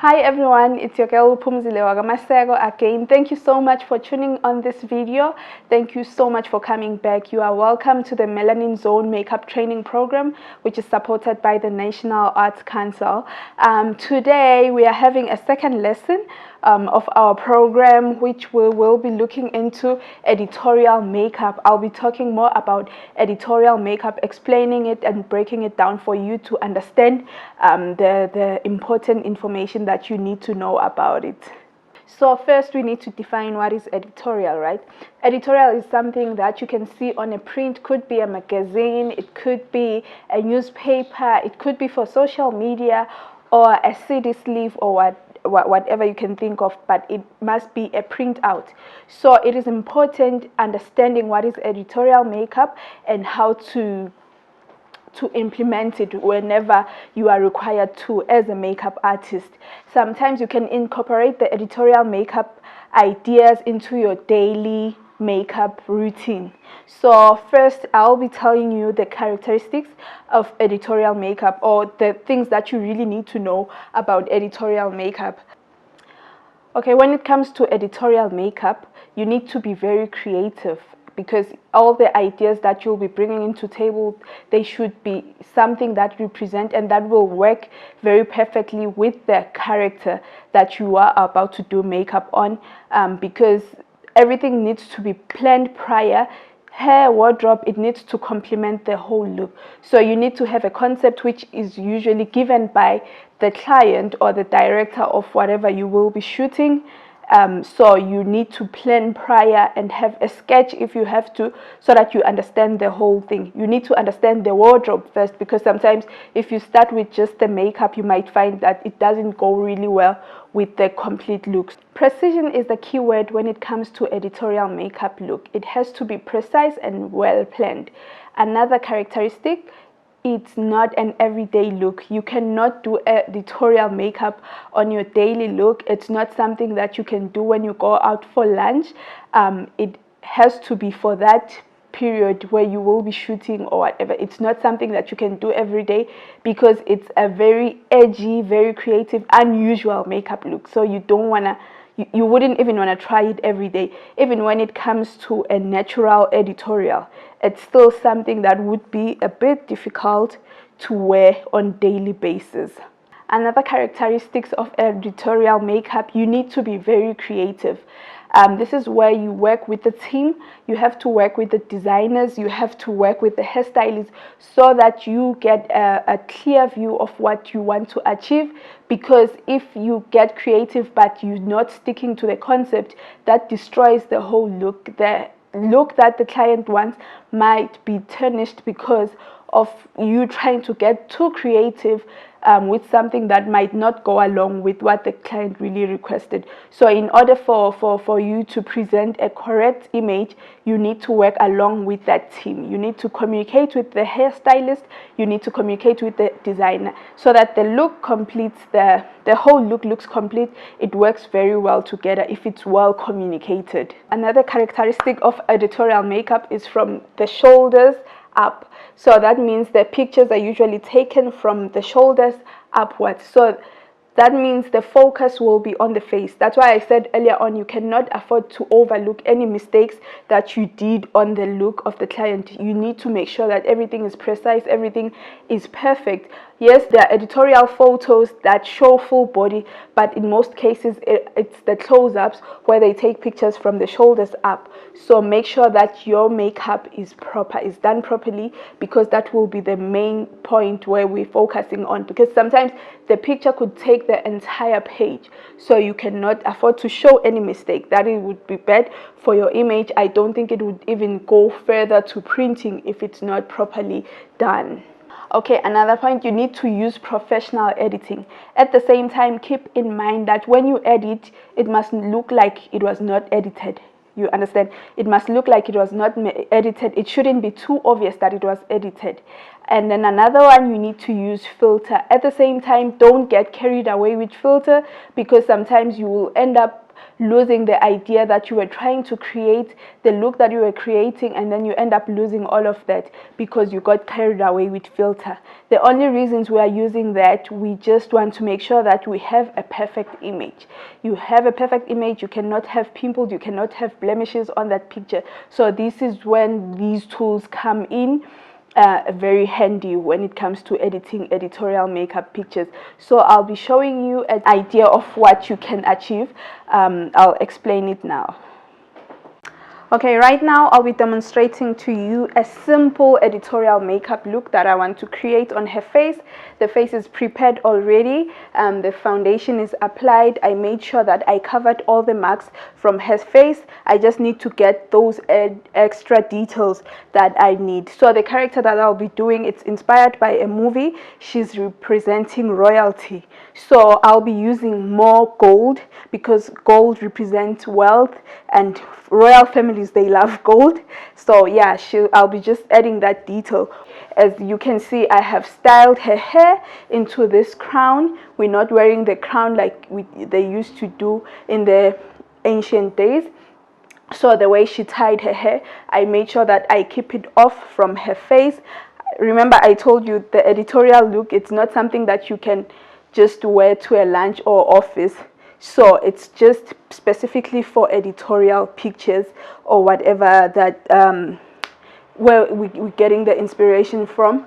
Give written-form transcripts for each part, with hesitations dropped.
Hi everyone, it's your girl Pumzile Wagamasego again. Thank you so much for tuning on this video. Thank you so much for coming back. You are welcome to the Melanin Zone Makeup Training Program, which is supported by the National Arts Council. Today we are having a second lesson of our program, which we will be looking into editorial makeup. I'll be talking more about editorial makeup, explaining it and breaking it down for you to understand the important information that you need to know about it. So first we need to define what is editorial, right? Editorial is something that you can see on a print, could be a magazine, it could be a newspaper, it could be for social media or a CD sleeve or whatever you can think of, but it must be a printout. So it is important understanding what is editorial makeup and how to implement it whenever you are required to as a makeup artist. Sometimes you can incorporate the editorial makeup ideas into your daily makeup routine. So first I'll be telling you the characteristics of editorial makeup, or the things that you really need to know about editorial makeup. Okay, when it comes to editorial makeup, you need to be very creative, because all the ideas that you'll be bringing into table, they should be something that represent and that will work very perfectly with the character that you are about to do makeup on, because everything needs to be planned prior. Hair, wardrobe, it needs to complement the whole look. So you need to have a concept which is usually given by the client or the director of whatever you will be shooting. So you need to plan prior and have a sketch if you have to, so that you understand the whole thing. You need to understand the wardrobe first, because sometimes if you start with just the makeup, you might find that it doesn't go really well with the complete looks. Precision is the key word when it comes to editorial makeup look. It has to be precise and well planned. Another characteristic, it's not an everyday look. You cannot do editorial makeup on your daily look. It's not something that you can do when you go out for lunch. It has to be for that period where you will be shooting or whatever. It's not something that you can do every day, because it's a very edgy, very creative, unusual makeup look. So you don't want to, you wouldn't even want to try it every day. Even when it comes to a natural editorial, it's still something that would be a bit difficult to wear on daily basis. Another characteristics of editorial makeup, you need to be very creative. This is where you work with the team. You have to work with the designers, you have to work with the hairstylists, so that you get a clear view of what you want to achieve. Because if you get creative but you're not sticking to the concept, that destroys the whole look. The look that the client wants might be tarnished because of you trying to get too creative with something that might not go along with what the client really requested. So in order for you to present a correct image, you need to work along with that team. You need to communicate with the hairstylist, you need to communicate with the designer, so that the look completes, the whole look looks complete. It works very well together if it's well communicated. Another characteristic of editorial makeup is from the shoulders up. So that means the pictures are usually taken from the shoulders upwards. So that means the focus will be on the face. That's why I said earlier on, you cannot afford to overlook any mistakes that you did on the look of the client. You need to make sure that everything is precise, everything is perfect. Yes, there are editorial photos that show full body, but in most cases it's the close-ups where they take pictures from the shoulders up. So make sure that your makeup is proper, is done properly, because that will be the main point where we're focusing on. Because sometimes the picture could take the entire page, so you cannot afford to show any mistake. That it would be bad for your image. I don't think it would even go further to printing if it's not properly done. Okay, another point, you need to use professional editing. At the same time, keep in mind that when you edit, it must look like it was not edited. You understand? It must look like it was not edited. It shouldn't be too obvious that it was edited. And then another one, you need to use filter. At the same time, don't get carried away with filter, because sometimes you will end up losing the idea that you were trying to create, the look that you were creating, and then you end up losing all of that because you got carried away with filter. The only reasons we are using that, we just want to make sure that we have a perfect image. You have a perfect image, you cannot have pimples, you cannot have blemishes on that picture. So this is when these tools come in very handy when it comes to editing editorial makeup pictures. So I'll be showing you an idea of what you can achieve. I'll explain it now. Okay, right now I'll be demonstrating to you a simple editorial makeup look that I want to create on her face. The face is prepared already. The foundation is applied. I made sure that I covered all the marks from her face. I just need to get those extra details that I need. So the character that I'll be doing, it's inspired by a movie. She's representing royalty. So I'll be using more gold because gold represents wealth, and royal families, they love gold. So yeah, I'll be just adding that detail. As you can see, I have styled her hair into this crown. We're not wearing the crown like they used to do in the ancient days. So the way she tied her hair, I made sure that I keep it off from her face. Remember, I told you the editorial look, it's not something that you can just wear to a lunch or office. So it's just specifically for editorial pictures or whatever that where we're getting the inspiration from.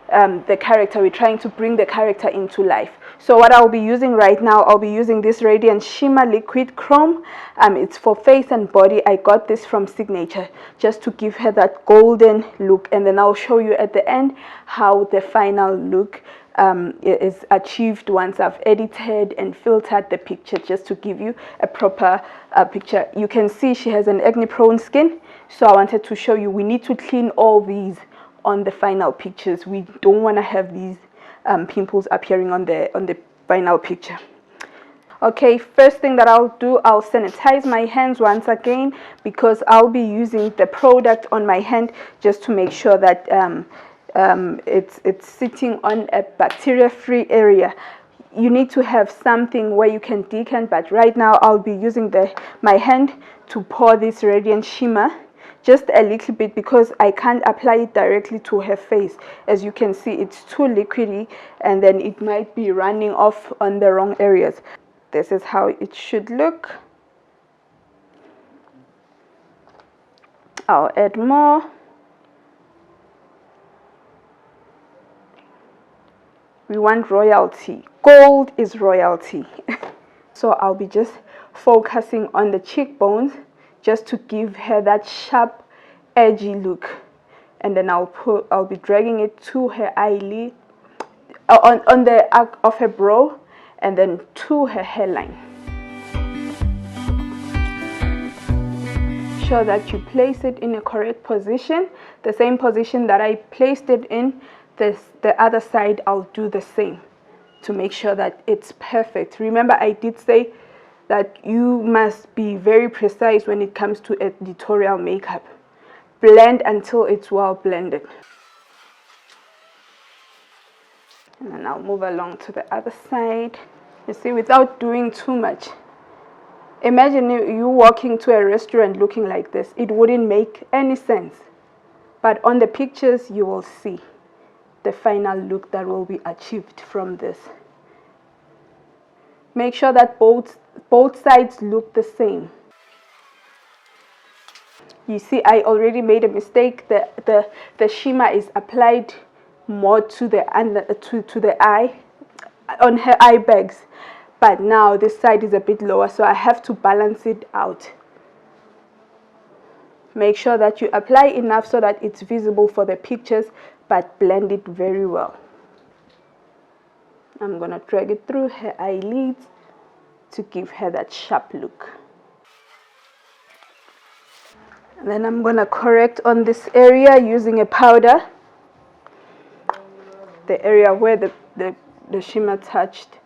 The character, we're trying to bring the character into life. So what I'll be using right now, I'll be using this Radiant Shimmer Liquid Chrome. It's for face and body. I got this from Signature just to give her that golden look, and then I'll show you at the end how the final look is achieved once I've edited and filtered the picture, just to give you a proper picture. You can see she has an acne prone skin, so I wanted to show you we need to clean all these on the final pictures. We don't want to have these pimples appearing on the final picture. Okay, first thing that I'll do, I'll sanitize my hands once again because I'll be using the product on my hand just to make sure that it's sitting on a bacteria-free area. You need to have something where you can decant, but right now I'll be using my hand to pour this Radiant Shimmer, just a little bit because I can't apply it directly to her face. As you can see, it's too liquidy and then it might be running off on the wrong areas. This is how it should look. I'll add more. We want royalty. Gold is royalty. So I'll be just focusing on the cheekbones just to give her that sharp, edgy look. And then I'll be dragging it to her eyelid, on the arc of her brow, and then to her hairline. Sure that you place it in a correct position, the same position that I placed it in. The other side, I'll do the same to make sure that it's perfect. Remember, I did say that you must be very precise when it comes to editorial makeup. Blend until it's well blended. And then I'll move along to the other side. You see, without doing too much. Imagine you walking to a restaurant looking like this. It wouldn't make any sense. But on the pictures, you will see the final look that will be achieved from this. Make sure that both sides look the same. You see, I already made a mistake. The shimmer is applied more to the eye, on her eye bags, but now this side is a bit lower, so I have to balance it out. Make sure that you apply enough so that it's visible for the pictures, but blend it very well. I'm gonna drag it through her eyelids to give her that sharp look. And then I'm gonna correct on this area using a powder, the area where the shimmer touched.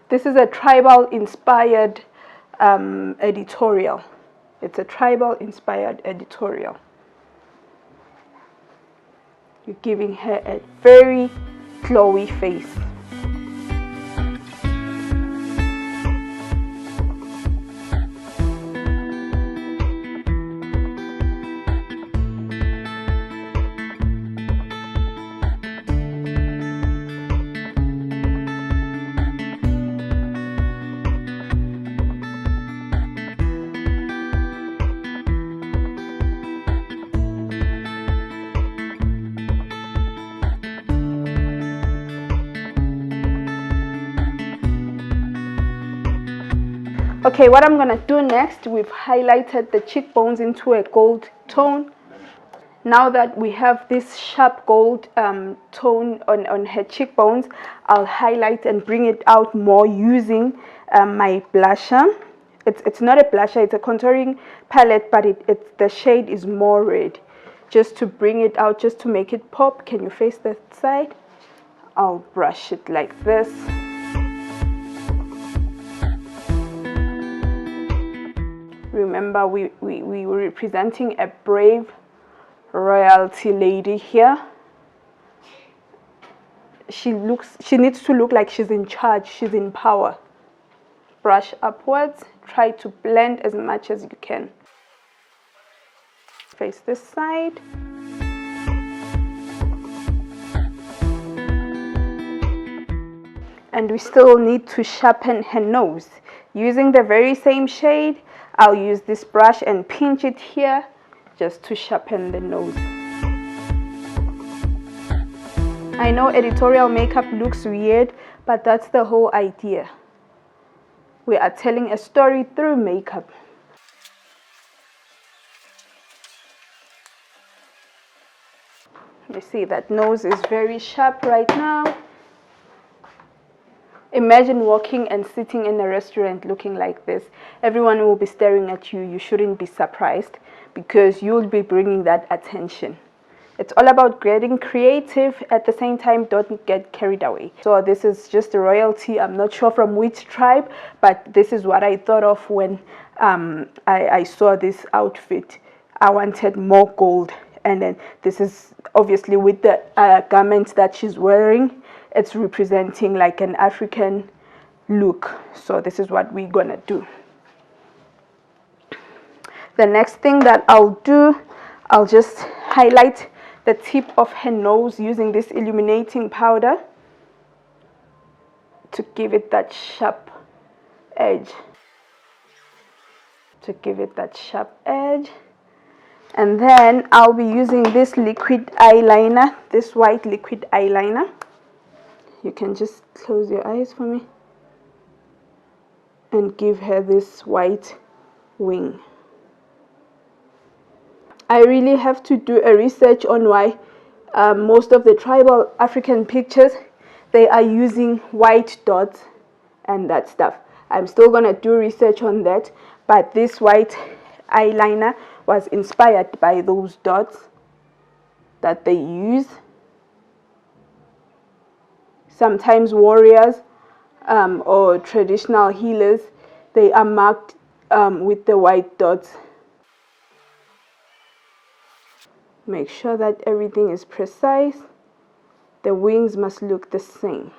This is a tribal inspired editorial. It's a tribal inspired editorial. You're giving her a very glowy face. Okay, what I'm gonna do next, we've highlighted the cheekbones into a gold tone. Now that we have this sharp gold tone on her cheekbones, I'll highlight and bring it out more using my blusher. It's not a blusher, it's a contouring palette, but the shade is more red. Just to bring it out, just to make it pop. Can you face that side? I'll brush it like this. Remember, we were representing a brave royalty lady here. She needs to look like she's in charge, she's in power. Brush upwards, try to blend as much as you can. Face this side. And we still need to sharpen her nose. Using the very same shade, I'll use this brush and pinch it here just to sharpen the nose. I know editorial makeup looks weird, but that's the whole idea. We are telling a story through makeup. You see that nose is very sharp right now. Imagine walking and sitting in a restaurant looking like this. Everyone will be staring at you. You shouldn't be surprised because you'll be bringing that attention. It's all about getting creative. At the same time, don't get carried away. So this is just a royalty. I'm not sure from which tribe, but this is what I thought of when I saw this outfit. I wanted more gold. And then this is obviously with the garments that she's wearing. It's representing like an African look. So this is what we're gonna do. The next thing that I'll do, I'll just highlight the tip of her nose using this illuminating powder to give it that sharp edge. And then I'll be using this liquid eyeliner, this white liquid eyeliner. You can just close your eyes for me and give her this white wing. I really have to do a research on why most of the tribal African pictures, they are using white dots and that stuff. I'm still gonna do research on that, but this white eyeliner was inspired by those dots that they use. Sometimes warriors or traditional healers, they are marked with the white dots. Make sure that everything is precise. The wings must look the same.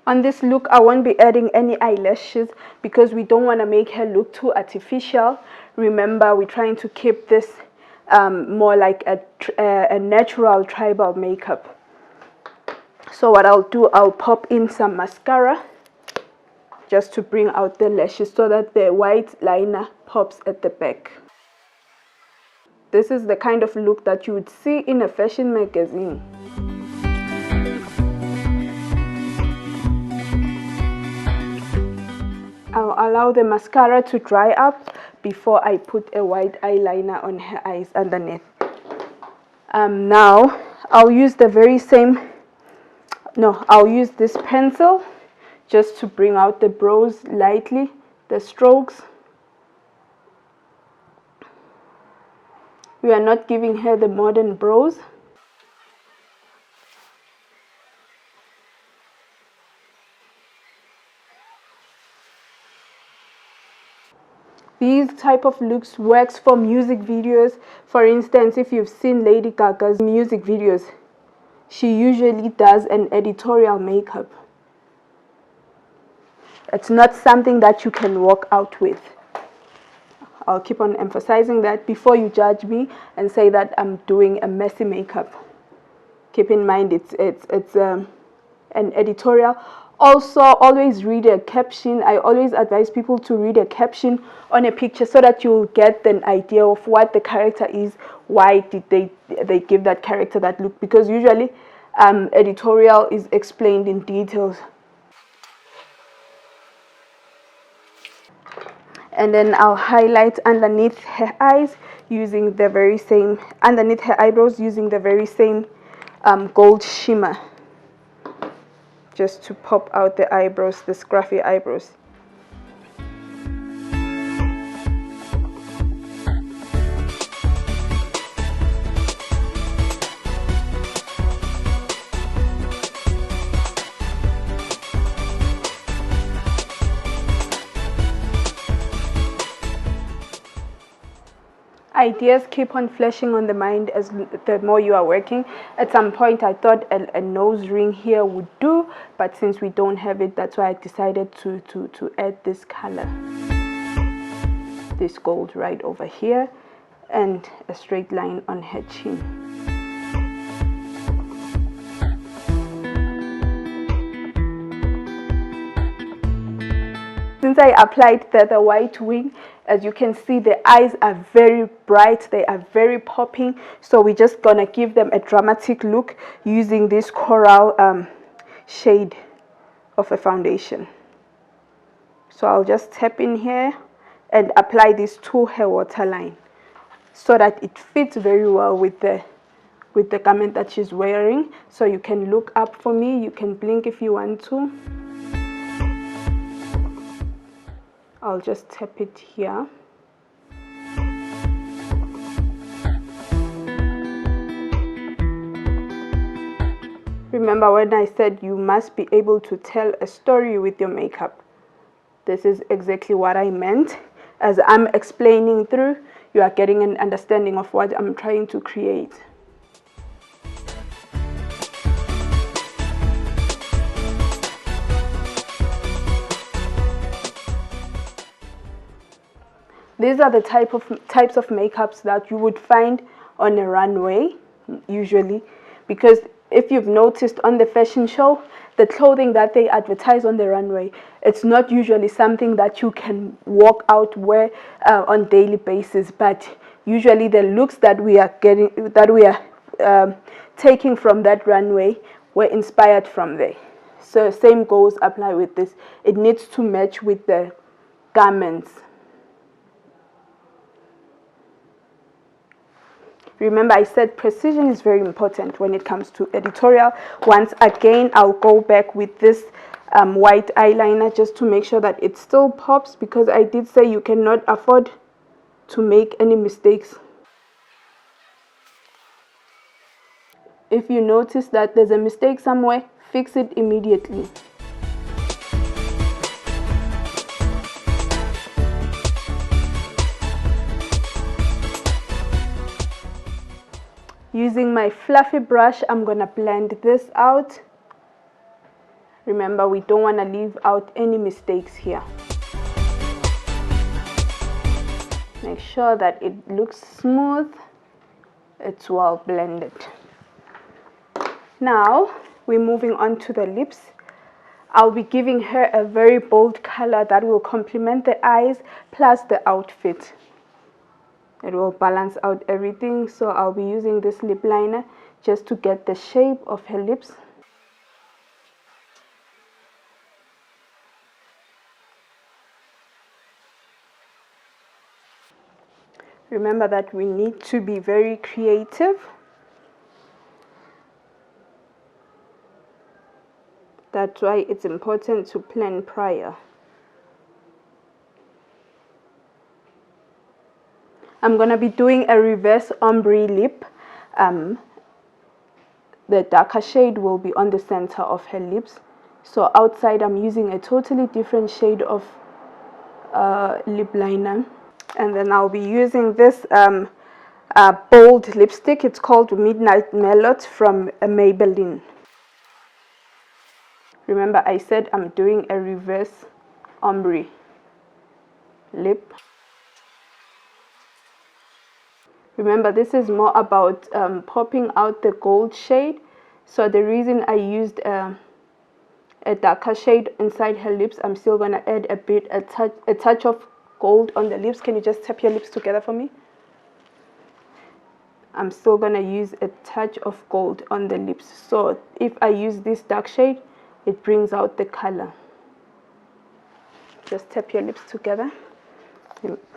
On this look, I won't be adding any eyelashes because we don't want to make her look too artificial. Remember, we're trying to keep this more like a natural tribal makeup. So what I'll do, I'll pop in some mascara just to bring out the lashes so that the white liner pops at the back. This is the kind of look that you would see in a fashion magazine. I'll allow the mascara to dry up before I put a white eyeliner on her eyes underneath. Now I'll use I'll use this pencil just to bring out the brows lightly, the strokes. We are not giving her the modern brows. These type of looks works for music videos. For instance, if you've seen Lady Gaga's music videos, she usually does an editorial makeup. It's not something that you can walk out with. I'll keep on emphasizing that before you judge me and say that I'm doing a messy makeup. Keep in mind it's an editorial. Also, always read a caption. I always advise people to read a caption on a picture so that you'll get an idea of what the character is. Why did they give that character that look? Because usually editorial is explained in details. And then I'll highlight underneath her eyes using the very same, underneath her eyebrows using the very same gold shimmer, just to pop out the eyebrows, the scruffy eyebrows. Ideas keep on flashing on the mind as the more you are working. At some point I thought a nose ring here would do, but since we don't have it, that's why I decided to add this color, this gold right over here, and a straight line on her chin. Since I applied the white wing, as you can see, the eyes are very bright, they are very popping, so we're just gonna give them a dramatic look using this coral shade of a foundation. So I'll just tap in here and apply this to her waterline so that it fits very well with the garment that she's wearing. So you can look up for me, you can blink if you want to. I'll just tap it here. Remember when I said you must be able to tell a story with your makeup? This is exactly what I meant. As I'm explaining through, you are getting an understanding of what I'm trying to create. These are the types of makeups that you would find on a runway, usually, because if you've noticed on the fashion show, the clothing that they advertise on the runway, it's not usually something that you can walk out wear on daily basis, but usually the looks that we are taking from that runway were inspired from there. So same goals apply with this. It needs to match with the garments. Remember, I said precision is very important when it comes to editorial. Once again, I'll go back with this white eyeliner just to make sure that it still pops, because I did say you cannot afford to make any mistakes. If you notice that there's a mistake somewhere, fix it immediately. Using my fluffy brush, I'm gonna blend this out. Remember, we don't want to leave out any mistakes here. Make sure that it looks smooth, it's well blended. Now we're moving on to the lips. I'll be giving her a very bold color that will complement the eyes plus the outfit. It will balance out everything, so I'll be using this lip liner just to get the shape of her lips. Remember that we need to be very creative. That's why it's important to plan prior. I'm going to be doing a reverse ombre lip. The darker shade will be on the center of her lips. So outside I'm using a totally different shade of lip liner. And then I'll be using this bold lipstick. It's called Midnight Melot from Maybelline. Remember, I said I'm doing a reverse ombre lip. Remember, this is more about popping out the gold shade. So the reason I used a darker shade inside her lips, I'm still gonna add a touch of gold on the lips. Can you just tap your lips together for me? I'm still gonna use a touch of gold on the lips. So if I use this dark shade, it brings out the color. Just tap your lips together.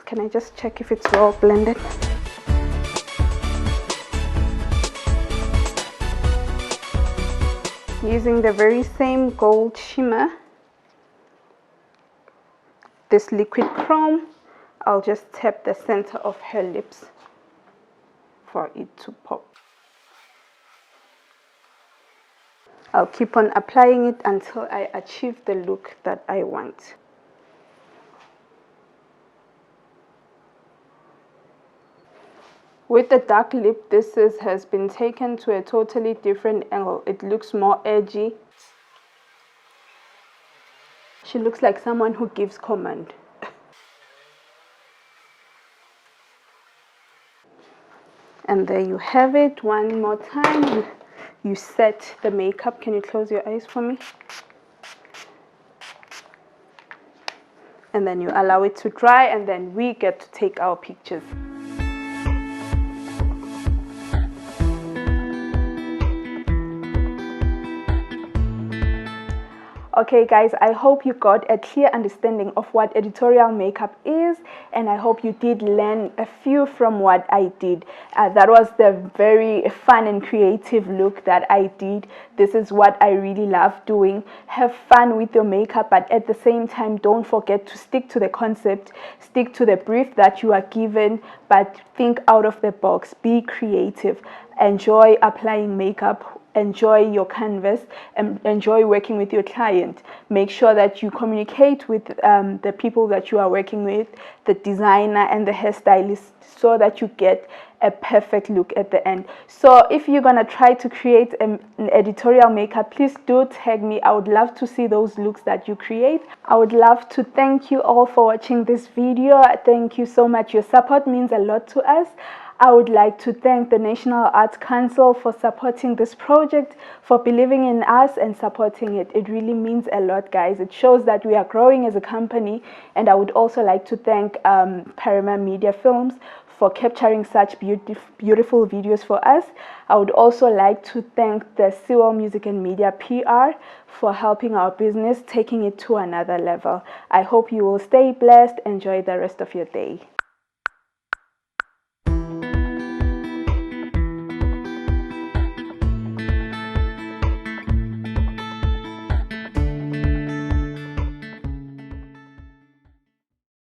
Can I just check if it's well blended? Using the very same gold shimmer, this liquid chrome, I'll just tap the center of her lips for it to pop. I'll keep on applying it until I achieve the look that I want. With the dark lip, this has been taken to a totally different angle. It looks more edgy. She looks like someone who gives command. And there you have it. One more time, you set the makeup. Can you close your eyes for me? And then you allow it to dry, and then we get to take our pictures. Okay guys, I hope you got a clear understanding of what editorial makeup is, and I hope you did learn a few from what I did. That was the very fun and creative look that I did. This is what I really love doing. Have fun with your makeup, but at the same time, don't forget to stick to the concept, stick to the brief that you are given, but think out of the box, be creative, enjoy applying makeup, enjoy your canvas, and enjoy working with your client. Make sure that you communicate with the people that you are working with, the designer and the hairstylist, so that you get a perfect look at the end. So if you're gonna try to create an editorial makeup, please do tag me. I would love to see those looks that you create. I would love to thank you all for watching this video. Thank you so much. Your support means a lot to us. I would like to thank the National Arts Council for supporting this project, for believing in us and supporting it. It really means a lot, guys. It shows that we are growing as a company. And I would also like to thank Paramount Media Films for capturing such beautiful videos for us. I would also like to thank the Sewell Music and Media PR for helping our business, taking it to another level. I hope you will stay blessed. Enjoy the rest of your day.